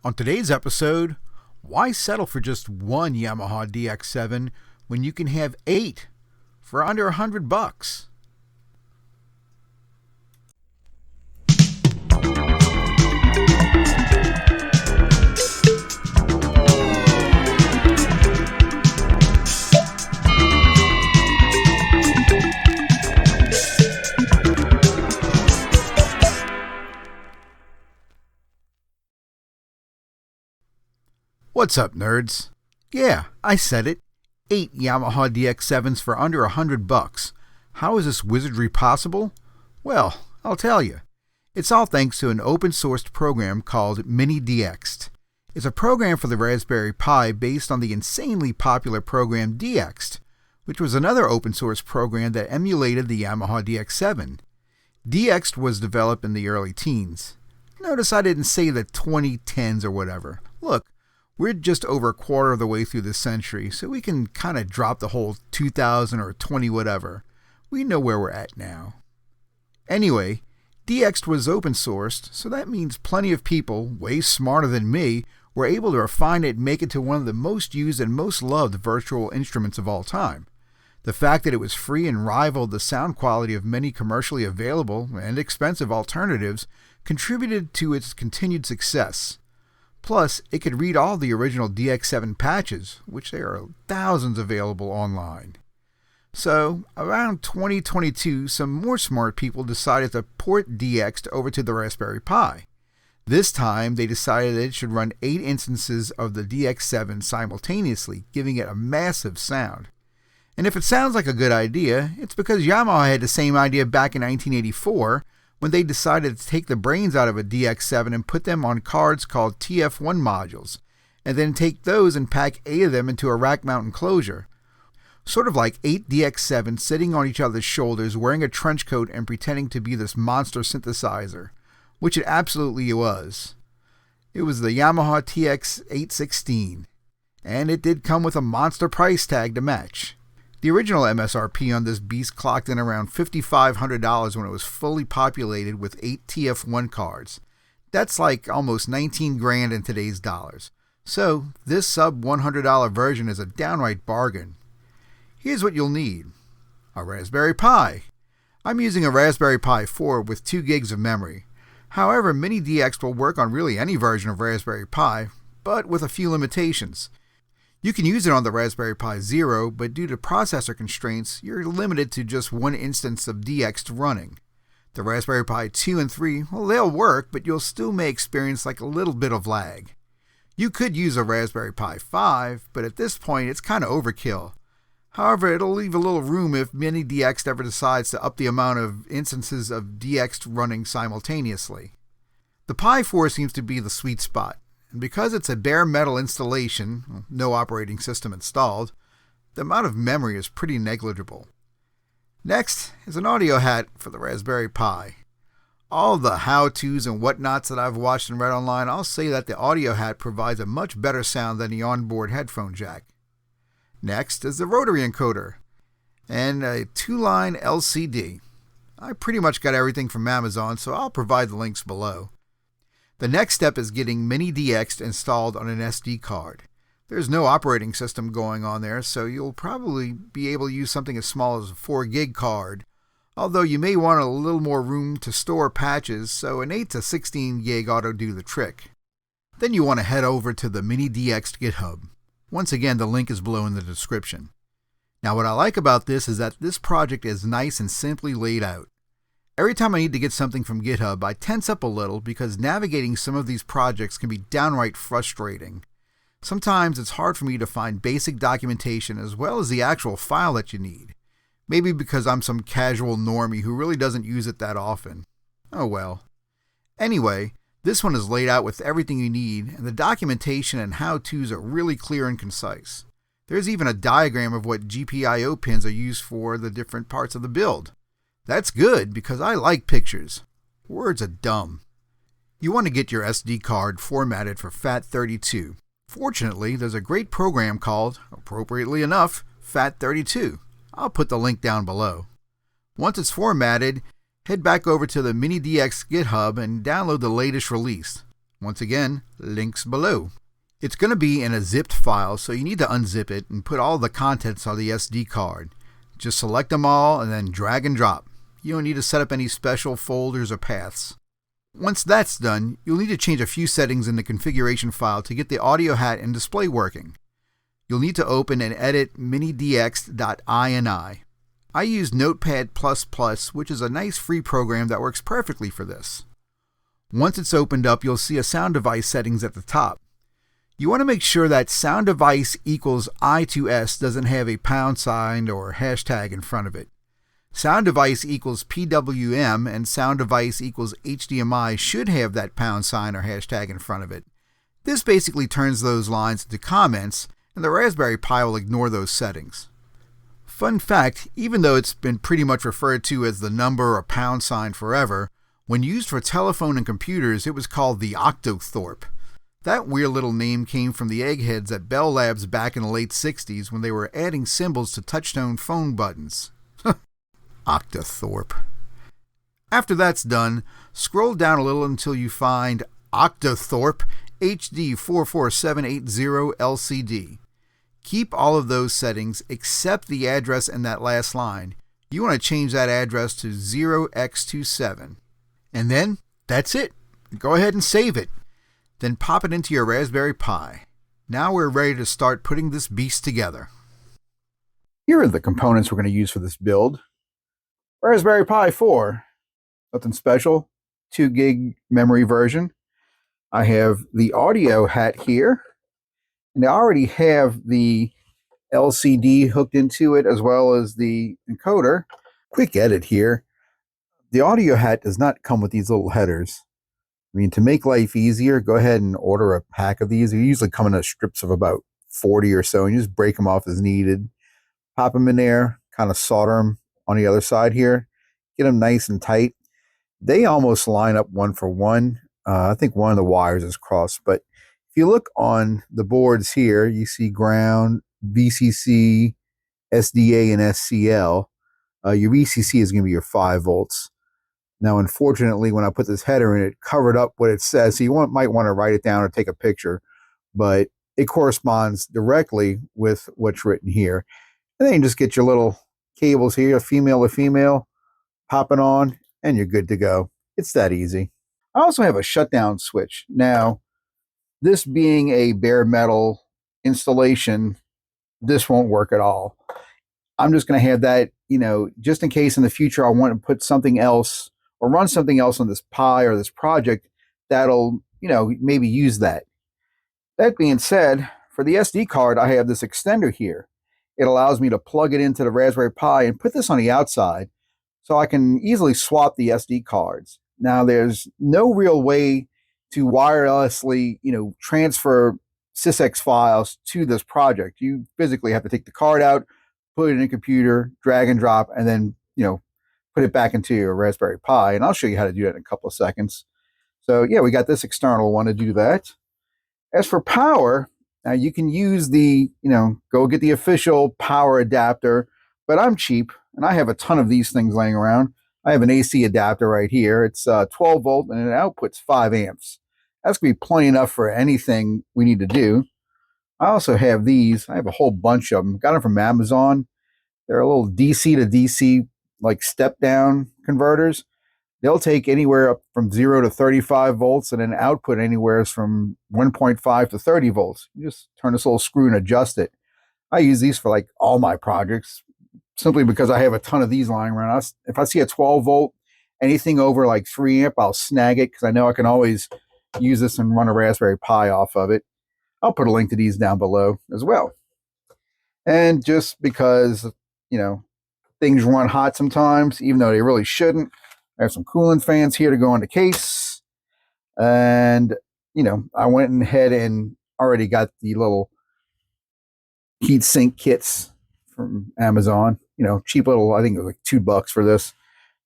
On today's episode, why settle for just one Yamaha DX7 when you can have 8 for under $100? What's up, nerds? Yeah, I said it. 8 Yamaha DX7s for under $100. How is this wizardry possible? Well, I'll tell you. It's all thanks to an open-sourced program called MiniDexed. It's a program for the Raspberry Pi based on the insanely popular program DXed, which was another open-source program that emulated the Yamaha DX7. DXed was developed in the early teens. Notice I didn't say the 2010s or whatever. Look, we're just over a quarter of the way through this century, so we can kind of drop the whole 2000 or 20 whatever. We know where we're at now. Anyway, DXed was open sourced, so that means plenty of people, way smarter than me, were able to refine it and make it to one of the most used and most loved virtual instruments of all time. The fact that it was free and rivaled the sound quality of many commercially available and expensive alternatives contributed to its continued success. Plus, it could read all the original DX7 patches, which there are thousands available online. So, around 2022, some more smart people decided to port DXed over to the Raspberry Pi. This time, they decided that it should run 8 instances of the DX7 simultaneously, giving it a massive sound. And if it sounds like a good idea, it's because Yamaha had the same idea back in 1984, when they decided to take the brains out of a DX7 and put them on cards called TF1 modules, and then take those and pack 8 of them into a rack mount enclosure. Sort of like 8 DX7s sitting on each other's shoulders wearing a trench coat and pretending to be this monster synthesizer, which it absolutely was. It was the Yamaha TX816, and it did come with a monster price tag to match. The original MSRP on this beast clocked in around $5,500 when it was fully populated with 8 TF1 cards. That's like almost $19,000 in today's dollars. So this sub $100 version is a downright bargain. Here's what you'll need. A Raspberry Pi. I'm using a Raspberry Pi 4 with 2 gigs of memory. However, MiniDexed will work on really any version of Raspberry Pi, but with a few limitations. You can use it on the Raspberry Pi Zero, but due to processor constraints, you're limited to just one instance of DXed running. The Raspberry Pi 2 and 3, well, they'll work, but you'll still may experience like a little bit of lag. You could use a Raspberry Pi 5, but at this point it's kind of overkill. However, it'll leave a little room if MiniDexed ever decides to up the amount of instances of DXed running simultaneously. The Pi 4 seems to be the sweet spot. And because it's a bare metal installation, no operating system installed, the amount of memory is pretty negligible. Next is an audio hat for the Raspberry Pi. All the how-tos and whatnots that I've watched and read online, I'll say that the audio hat provides a much better sound than the onboard headphone jack. Next is the Rotary encoder and a 2-line LCD. I pretty much got everything from Amazon, so I'll provide the links below. The next step is getting MiniDexed installed on an SD card. There's no operating system going on there, so you'll probably be able to use something as small as a 4 gig card, although you may want a little more room to store patches, so an 8 to 16 gig ought to do the trick. Then you want to head over to the MiniDexed GitHub. Once again, the link is below in the description. Now what I like about this is that this project is nice and simply laid out. Every time I need to get something from GitHub, I tense up a little because navigating some of these projects can be downright frustrating. Sometimes it's hard for me to find basic documentation as well as the actual file that you need. Maybe because I'm some casual normie who really doesn't use it that often. Oh well. Anyway, this one is laid out with everything you need, and the documentation and how-tos are really clear and concise. There's even a diagram of what GPIO pins are used for the different parts of the build. That's good, because I like pictures. Words are dumb. You want to get your SD card formatted for FAT32. Fortunately, there's a great program called, appropriately enough, FAT32. I'll put the link down below. Once it's formatted, head back over to the MiniDexed GitHub and download the latest release. Once again, links below. It's going to be in a zipped file, so you need to unzip it and put all the contents on the SD card. Just select them all and then drag and drop. You don't need to set up any special folders or paths. Once that's done, you'll need to change a few settings in the configuration file to get the audio hat and display working. You'll need to open and edit MiniDexed.ini. I use Notepad++, which is a nice free program that works perfectly for this. Once it's opened up, you'll see a sound device settings at the top. You want to make sure that sound device equals I2S doesn't have a pound sign or hashtag in front of it. Sound device equals PWM and sound device equals HDMI should have that pound sign or hashtag in front of it. This basically turns those lines into comments, and the Raspberry Pi will ignore those settings. Fun fact, even though it's been pretty much referred to as the number or pound sign forever, when used for telephone and computers it was called the Octothorpe. That weird little name came from the eggheads at Bell Labs back in the late 60s when they were adding symbols to touchtone phone buttons. Octothorpe. After that's done, scroll down a little until you find Octothorpe HD 44780 LCD. Keep all of those settings except the address in that last line. You want to change that address to 0x27. And then, that's it. Go ahead and save it. Then pop it into your Raspberry Pi. Now we're ready to start putting this beast together. Here are the components we're going to use for this build. Raspberry Pi 4. Nothing special. 2 gig memory version. I have the audio hat here. And I already have the LCD hooked into it as well as the encoder. Quick edit here. The audio hat does not come with these little headers. I mean, to make life easier, go ahead and order a pack of these. They usually come in strips of about 40 or so, and you just break them off as needed. Pop them in there, kind of solder them on the other side here. Get them nice and tight. They almost line up one for one. I think one of the wires is crossed, but if you look on the boards here, you see ground, VCC, SDA, and SCL. Your VCC is going to be your 5 volts. Now, unfortunately, when I put this header in, it covered up what it says. So you might want to write it down or take a picture, but it corresponds directly with what's written here. And then you just get your little cables here, female to female, pop it on, and you're good to go. It's that easy. I also have a shutdown switch. Now, this being a bare metal installation, this won't work at all. I'm just going to have that, just in case in the future I want to put something else or run something else on this Pi or this project that'll, maybe use that. That being said, for the SD card, I have this extender here. It allows me to plug it into the Raspberry Pi and put this on the outside so I can easily swap the SD cards. Now, there's no real way to wirelessly, transfer sysx files to this project. You physically have to take the card out, put it in a computer, drag and drop, and then, put it back into your Raspberry Pi. And I'll show you how to do that in a couple of seconds. So yeah, we got this external one to do that. As for power, you can use the, go get the official power adapter, but I'm cheap and I have a ton of these things laying around. I have an AC adapter right here. It's 12 volt and it outputs 5 amps. That's going to be plenty enough for anything we need to do. I also have these. I have a whole bunch of them. Got them from Amazon. They're a little DC to DC, like step down converters. They'll take anywhere up from 0 to 35 volts and then output anywhere from 1.5 to 30 volts. You just turn this little screw and adjust it. I use these for like all my projects simply because I have a ton of these lying around. If I see a 12 volt, anything over like 3 amp, I'll snag it because I know I can always use this and run a Raspberry Pi off of it. I'll put a link to these down below as well. And just because, things run hot sometimes, even though they really shouldn't, I have some cooling fans here to go on the case. And, I went ahead and already got the little heat sink kits from Amazon. Cheap little, I think it was like $2 for this.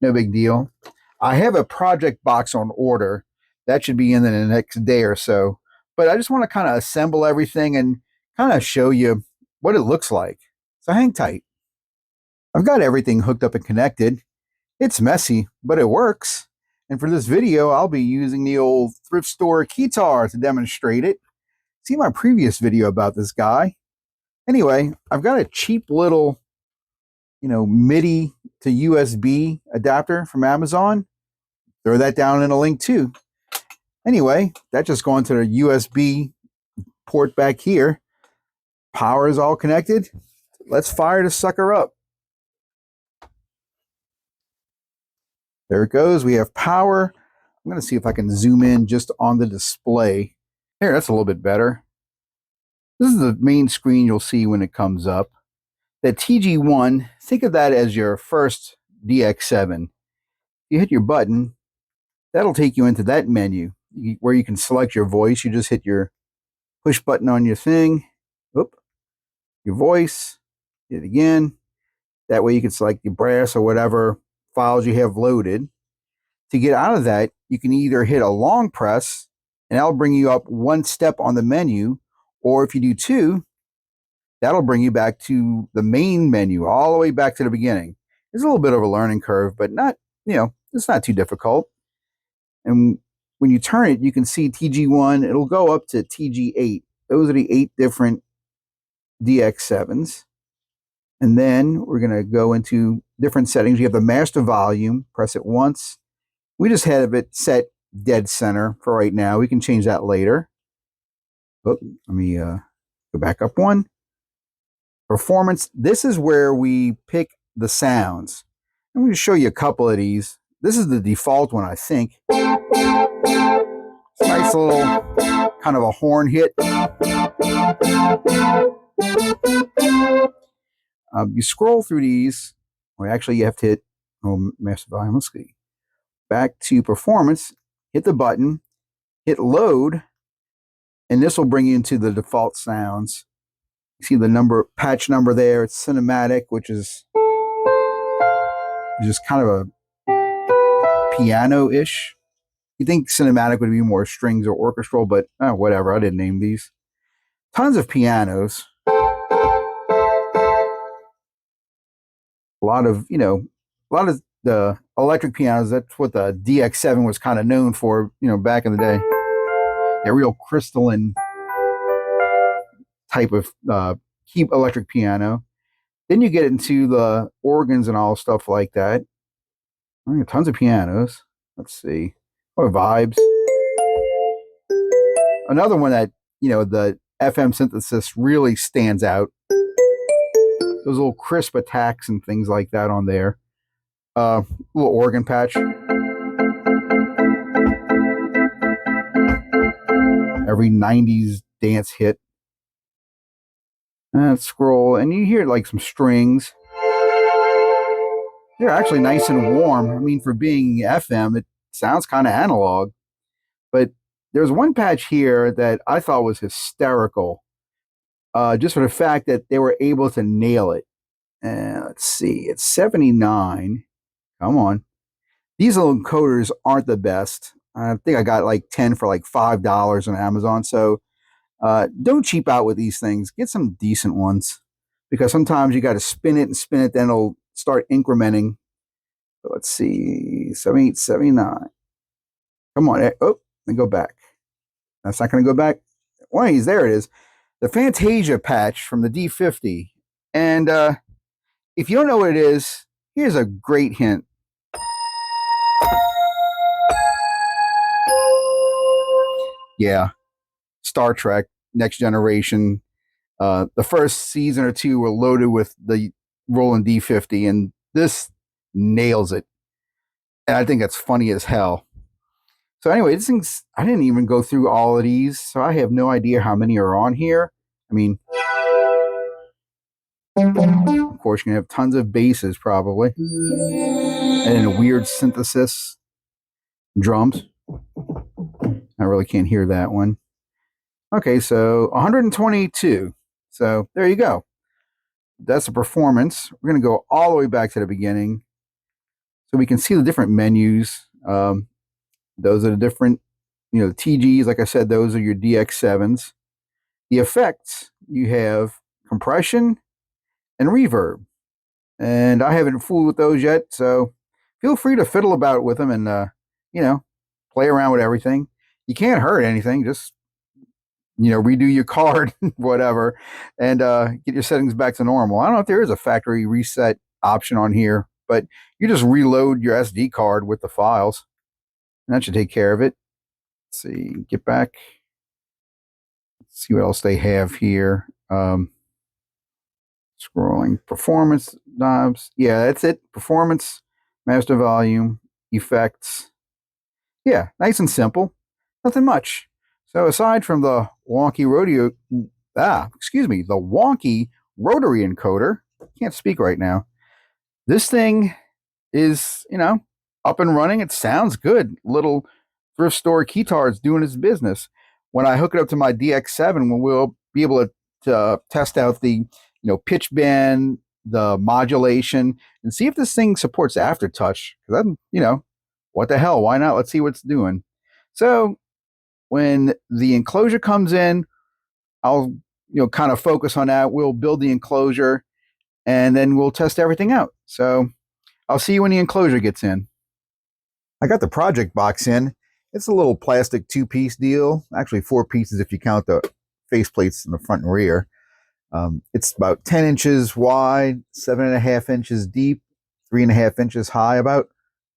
No big deal. I have a project box on order. That should be in the next day or so. But I just want to kind of assemble everything and kind of show you what it looks like. So hang tight. I've got everything hooked up and connected. It's messy, but it works. And for this video, I'll be using the old thrift store keytar to demonstrate it. See my previous video about this guy. Anyway, I've got a cheap little, MIDI to USB adapter from Amazon. Throw that down in a link too. Anyway, that just going to the USB port back here. Power is all connected. Let's fire this sucker up. There it goes. We have power. I'm going to see if I can zoom in just on the display. Here, that's a little bit better. This is the main screen you'll see when it comes up. The TG1, think of that as your first DX7. You hit your button, that'll take you into that menu where you can select your voice. You just hit your push button on your thing. Oop, your voice. Hit it again. That way you can select your brass or whatever files you have loaded. To get out of that, you can either hit a long press, and that'll bring you up one step on the menu, or if you do two, that'll bring you back to the main menu, all the way back to the beginning. It's a little bit of a learning curve, but not, it's not too difficult. And when you turn it, you can see TG1, it'll go up to TG8. Those are the 8 different DX7s. And then we're going to go into different settings. You have the master volume, press it once. We just have it set dead center for right now. We can change that later. Oh, let me go back up one. Performance, this is where we pick the sounds. I'm going to show you a couple of these. This is the default one, I think. It's a nice little kind of a horn hit. You scroll through these, or actually you have to hit master volume. Let's see. Back to performance, hit the button, hit load, and this will bring you into the default sounds. You see the patch number there. It's cinematic, which is just kind of a piano-ish. You think cinematic would be more strings or orchestral, but whatever. I didn't name these. Tons of pianos. A lot of the electric pianos. That's what the DX7 was kind of known for, back in the day. A real crystalline type of electric piano. Then you get into the organs and all stuff like that. Tons of pianos. Let's see. Or vibes. Another one that, the FM synthesis really stands out. Those little crisp attacks and things like that on there. Little organ patch. Every 90s dance hit. Let's scroll, and you hear like some strings. They're actually nice and warm. I mean, for being FM, it sounds kind of analog. But there's one patch here that I thought was hysterical. Just for the fact that they were able to nail it. Let's see, it's 79. Come on. These little encoders aren't the best. I think I got like 10 for like $5 on Amazon. So don't cheap out with these things. Get some decent ones, because sometimes you got to spin it, then it'll start incrementing. So let's see, 78, 79. Come on. Oh, and go back. That's not going to go back. Wait, there it is. The Fantasia patch from the D50. And if you don't know what it is, here's a great hint. Yeah, Star Trek, Next Generation. The first season or two were loaded with the Roland D50, and this nails it. And I think that's funny as hell. So anyway, this thing's, I didn't even go through all of these, so I have no idea how many are on here. I mean, of course, you're going to have tons of basses probably. And then a weird synthesis. Drums. I really can't hear that one. Okay, so 122. So there you go. That's the performance. We're going to go all the way back to the beginning so we can see the different menus. Those are the different, TGs. Like I said, those are your DX7s. The effects, you have compression and reverb. And I haven't fooled with those yet, so feel free to fiddle about with them and play around with everything. You can't hurt anything. Just redo your card, whatever, and get your settings back to normal. I don't know if there is a factory reset option on here, but you just reload your SD card with the files, and that should take care of it. Let's see, get back. Let's see what else they have here. Scrolling performance knobs. Yeah, that's it. Performance, master volume, effects. Yeah, nice and simple. Nothing much. So aside from the wonky the wonky rotary encoder, can't speak right now. This thing is, up and running. It sounds good. Little thrift store keytar's doing its business. When I hook it up to my DX7, we'll be able to test out the, pitch bend, the modulation, and see if this thing supports aftertouch. Because I'm, what the hell? Why not? Let's see what it's doing. So when the enclosure comes in, I'll kind of focus on that. We'll build the enclosure, and then we'll test everything out. So I'll see you when the enclosure gets in. I got the project box in. It's a little plastic 2-piece deal. Actually, 4 pieces if you count the faceplates in the front and rear. It's about 10 inches wide, 7.5 inches deep, 3.5 inches high. About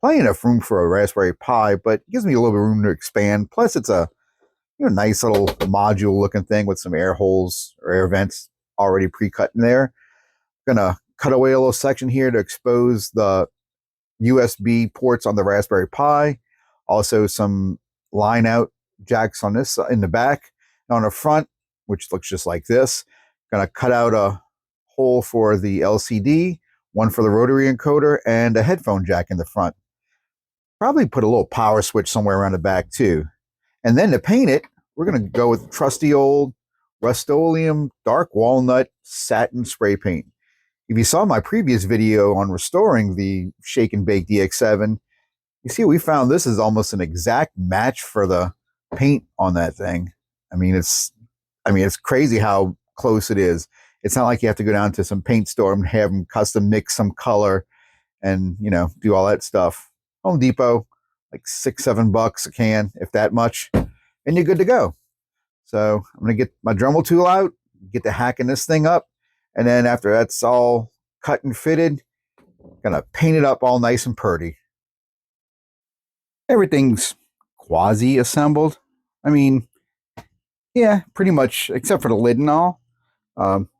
plenty enough room for a Raspberry Pi, but it gives me a little bit of room to expand. Plus, it's a nice little module looking thing with some air holes or air vents already pre-cut in there. Gonna cut away a little section here to expose the USB ports on the Raspberry Pi. Also some line out jacks on this in the back. Now on the front, which looks just like this, gonna cut out a hole for the LCD, one for the rotary encoder, and a headphone jack in the front. Probably put a little power switch somewhere around the back too. And then to paint it, we're going to go with trusty old Rust-Oleum dark walnut satin spray paint. If you saw my previous video on restoring the Shake and Bake DX7, you see we found this is almost an exact match for the paint on that thing. It's crazy how close it is. It's not like you have to go down to some paint store and have them custom mix some color and, do all that stuff. Home Depot, like $6-7 a can, if that much, and you're good to go. So I'm going to get my Dremel tool out, get to hacking this thing up, and then after that's all cut and fitted, going to paint it up all nice and pretty. Everything's quasi-assembled. Yeah, pretty much, except for the lid and all.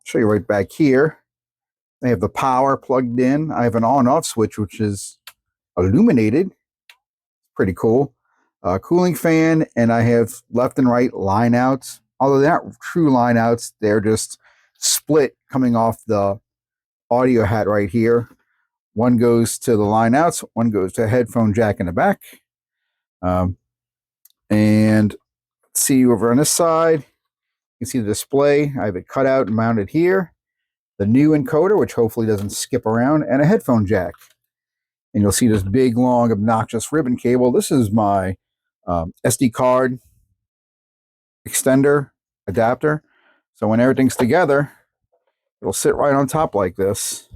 Show you right back here. I have the power plugged in. I have an on-off switch, which is illuminated. Pretty cool. Cooling fan, and I have left and right line outs. Although they're not true line outs, they're just split coming off the audio hat right here. One goes to the line outs, one goes to a headphone jack in the back. And let's see over on this side, you can see the display. I have it cut out and mounted here. The new encoder, which hopefully doesn't skip around, and a headphone jack. And you'll see this big, long, obnoxious ribbon cable. This is my SD card extender adapter. So when everything's together, it'll sit right on top like this.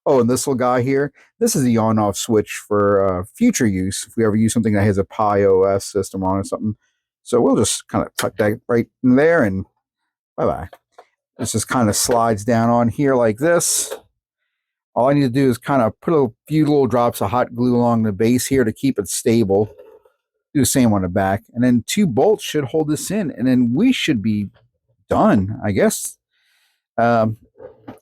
Oh, and this little guy here, this is the on-off switch for future use. If we ever use something that has a Pi OS system on or something. So we'll just kind of tuck that right in there and bye-bye. This just kind of slides down on here like this. All I need to do is kind of put a few little drops of hot glue along the base here to keep it stable. Do the same on the back. And then 2 bolts should hold this in. And then we should be done, I guess.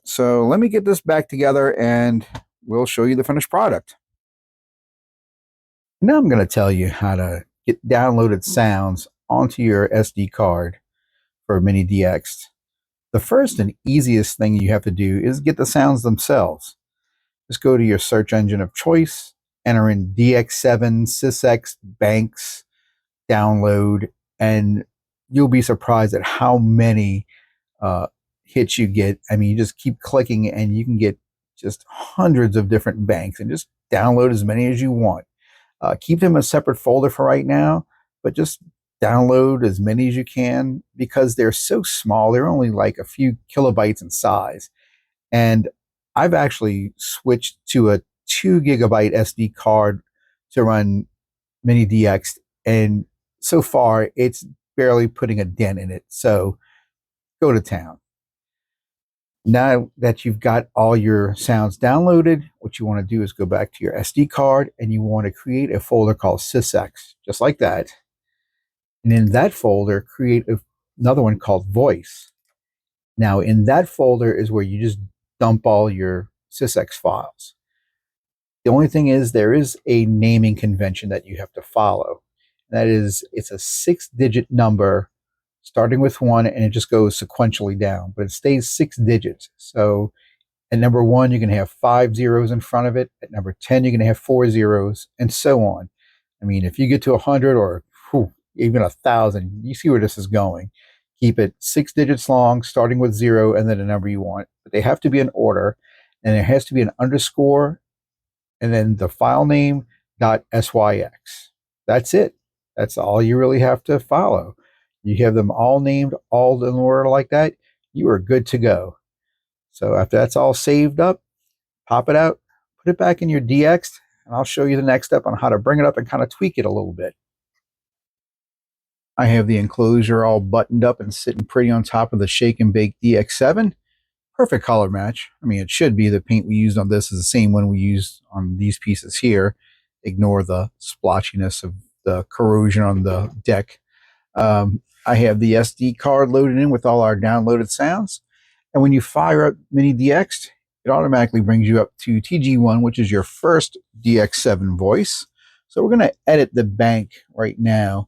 So let me get this back together and we'll show you the finished product. Now I'm going to tell you how to get downloaded sounds onto your SD card for MiniDexed. The first and easiest thing you have to do is get the sounds themselves. Just go to your search engine of choice, enter in DX7s, SysX, Banks, download, and you'll be surprised at how many hits you get. You just keep clicking and you can get just hundreds of different banks and just download as many as you want. Keep them in a separate folder for right now, but just download as many as you can because they're so small. They're only like a few kilobytes in size. And I've actually switched to a 2 gigabyte SD card to run MiniDexed, and so far it's barely putting a dent in it. So go to town. Now that you've got all your sounds downloaded, what you want to do is go back to your SD card and you want to create a folder called sysx, just like that. And in that folder, create another one called voice. Now in that folder is where you just dump all your sysx files. The only thing is there is a naming convention that you have to follow. That is, it's a 6-digit number starting with 1 and it just goes sequentially down, but it stays 6 digits. So at number 1, you're going to have 5 zeros in front of it. At number 10, you're going to have 4 zeros, and so on. I mean, if you get to 100 or even 1,000, you see where this is going. Keep it 6 digits long, starting with 0 and then the number you want. But they have to be in order, and there has to be an underscore and then the file name .syx. That's it. That's all you really have to follow. You have them all named, all in order like that, you are good to go. So after that's all saved up, pop it out, put it back in your DXed, and I'll show you the next step on how to bring it up and kind of tweak it a little bit. I have the enclosure all buttoned up and sitting pretty on top of the Shake and Bake DX7. Perfect color match. I mean, it should be. The paint we used on this is the same one we used on these pieces here. Ignore the splotchiness of the corrosion on the deck. I have the SD card loaded in with all our downloaded sounds. And when you fire up MiniDexed, it automatically brings you up to TG1, which is your first DX7 voice. So we're going to edit the bank right now.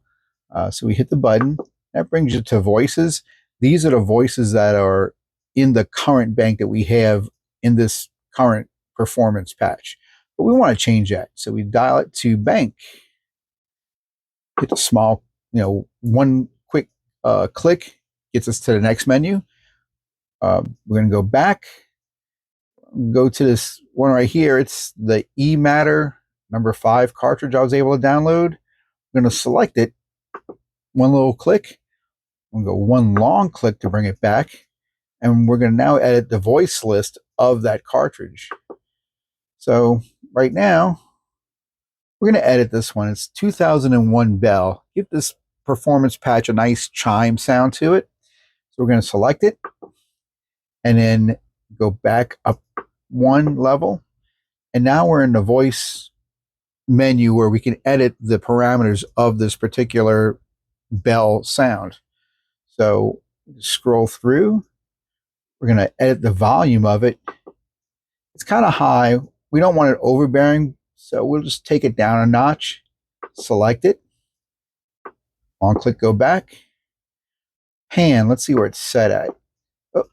So we hit the button. That brings you to voices. These are the voices that are in the current bank that we have in this current performance patch. But we want to change that. So we dial it to bank. Hit the small, one quick click gets us to the next menu. We're going to go back, go to this one right here. It's the eMatter number 5 cartridge I was able to download. I'm going to select it, one little click. I'm going to go one long click to bring it back. And we're going to now edit the voice list of that cartridge. So right now, we're going to edit this one. It's 2001 Bell. Give this performance patch a nice chime sound to it. So we're going to select it and then go back up one level. And now we're in the voice menu where we can edit the parameters of this particular Bell sound. So scroll through. We're going to edit the volume of it. It's kind of high. We don't want it overbearing, so we'll just take it down a notch. Select it. Long click, go back. Pan, let's see where it's set at. Oh,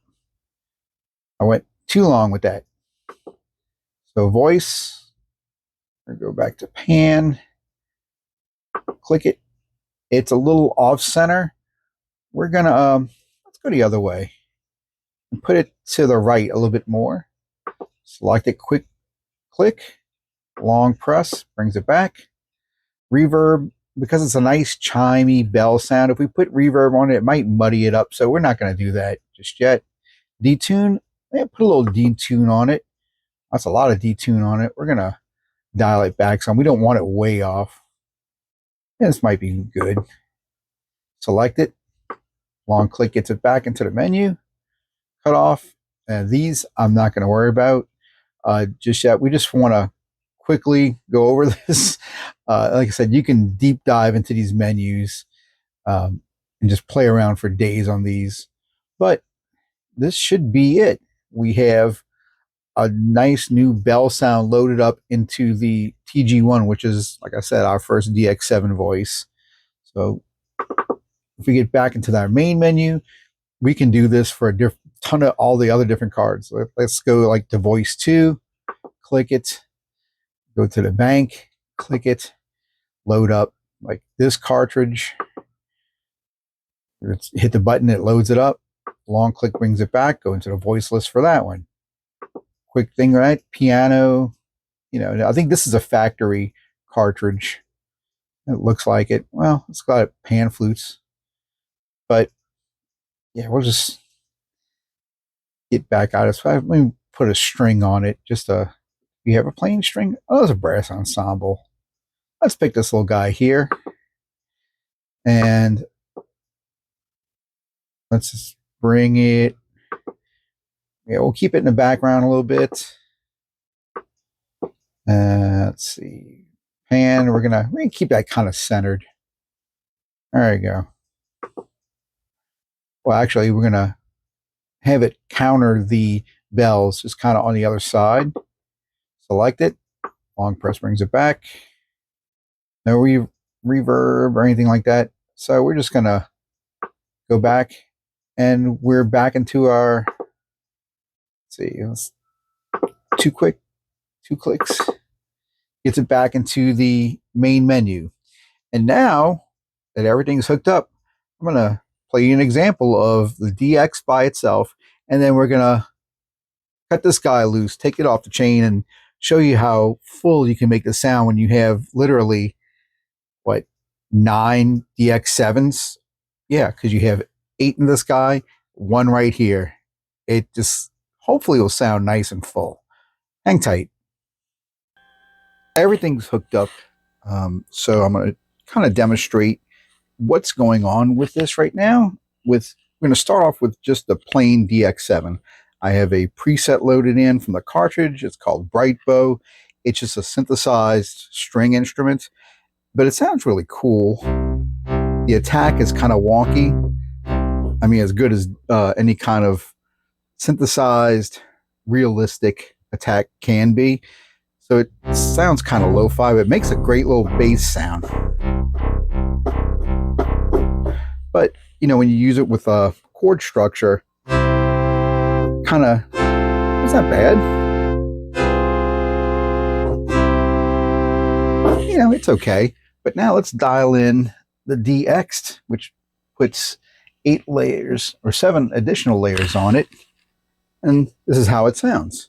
I went too long with that. So voice, go back to pan. Click it. It's a little off center. We're gonna let's go the other way and put it to the right a little bit more. Select it, quick click, long press, brings it back. Reverb, because it's a nice chimey bell sound, if we put reverb on it, it might muddy it up, so we're not going to do that just yet. Detune, put a little detune on it. That's a lot of detune on it. We're going to dial it back some. We don't want it way off. And this might be good. Select it, long click gets it back into the menu. Cut off. These I'm not going to worry about just yet. We just want to quickly go over this. Like I said, you can deep dive into these menus and just play around for days on these. But this should be it. We have a nice new bell sound loaded up into the TG1, which is, like I said, our first DX7 voice. So if we get back into our main menu, we can do this for a ton of all the other different cards. Let's go like to voice 2, click it, go to the bank, click it, load up like this cartridge. Hit the button, it loads it up. Long click brings it back, go into the voice list for that one. Quick thing, right? Piano, I think this is a factory cartridge. It looks like it. Well, it's got pan flutes. But yeah, we'll just get back out of it. Let me put a string on it. You have a plain string? Oh, it's a brass ensemble. let's pick this little guy here. And let's just bring it. Yeah, we'll keep it in the background a little bit. Let's see. Pan, we're gonna keep that kind of centered. There you go. Well, actually, we're gonna have it counter the bells, just kind of on the other side. Select it. Long press brings it back. No reverb or anything like that. So we're just gonna go back, and we're back into our. Let's see, two clicks. Gets it back into the main menu. And now that everything's hooked up, I'm going to play you an example of the DX by itself, and then we're going to cut this guy loose, take it off the chain, and show you how full you can make the sound when you have literally, 9 DX7s? Yeah, because you have 8 in this guy, 1 right here. It just hopefully will sound nice and full. Hang tight. Everything's hooked up, so I'm going to kind of demonstrate what's going on with this right now. We're going to start off with just the plain DX7. I have a preset loaded in from the cartridge. It's called Brightbow. It's just a synthesized string instrument, but it sounds really cool. The attack is kind of wonky. I mean, as good as any kind of synthesized, realistic attack can be. So it sounds kind of lo-fi, but it makes a great little bass sound. But, when you use it with a chord structure, it's not bad. It's okay. But now let's dial in the DXed, which puts 8 layers or 7 additional layers on it. And this is how it sounds.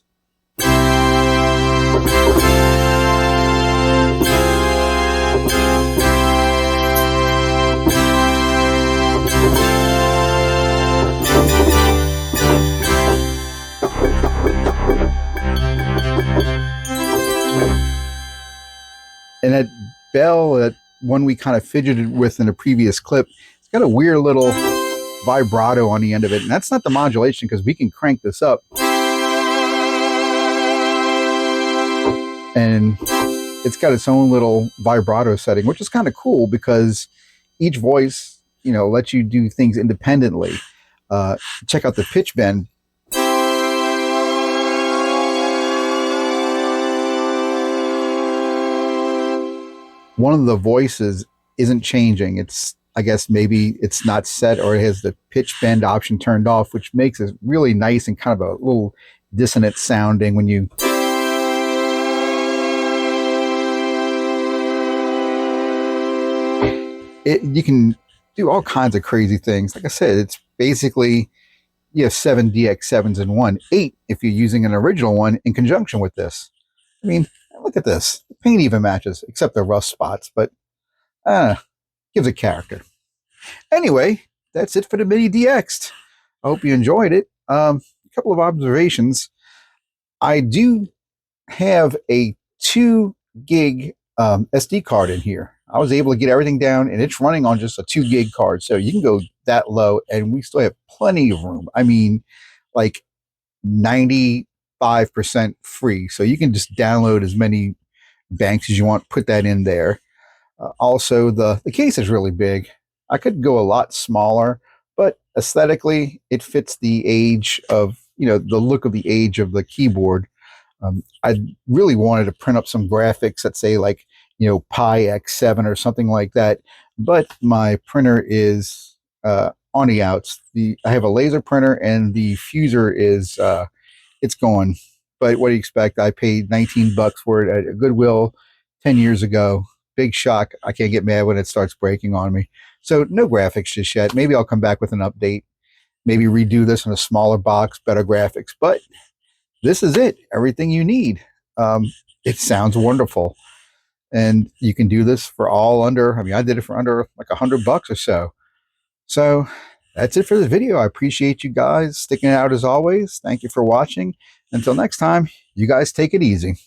And that bell, that one we kind of fidgeted with in a previous clip, it's got a weird little vibrato on the end of it. And that's not the modulation, because we can crank this up. And it's got its own little vibrato setting, which is kind of cool because each voice, lets you do things independently. Check out the pitch bend. One of the voices isn't changing. I guess maybe it's not set, or it has the pitch bend option turned off, which makes it really nice and kind of a little dissonant sounding when you. You can do all kinds of crazy things. Like I said, it's basically, you have 7 DX7s in one, 8 if you're using an original one in conjunction with this. I mean, look at this. The paint even matches, except the rough spots, but gives it character. Anyway, that's it for the MiniDexed. I hope you enjoyed it. A couple of observations. I do have a 2 gig SD card in here. I was able to get everything down, and it's running on just a 2 gig card. So you can go that low, and we still have plenty of room. I mean, like 95% free. So you can just download as many banks as you want, put that in there. Also, the case is really big. I could go a lot smaller, but aesthetically, it fits the age of, the look of the age of the keyboard. I really wanted to print up some graphics that say like, Pi X7 or something like that. But my printer is on the outs. I have a laser printer, and the fuser is it's going. But what do you expect? I paid $19 for it at Goodwill 10 years ago. Big shock. I can't get mad when it starts breaking on me. So no graphics just yet. Maybe I'll come back with an update. Maybe redo this in a smaller box, better graphics. But this is it. Everything you need. It sounds wonderful. And you can do this for all under, I did it for under like $100 or so. So that's it for the video. I appreciate you guys sticking it out as always. Thank you for watching. Until next time, you guys take it easy.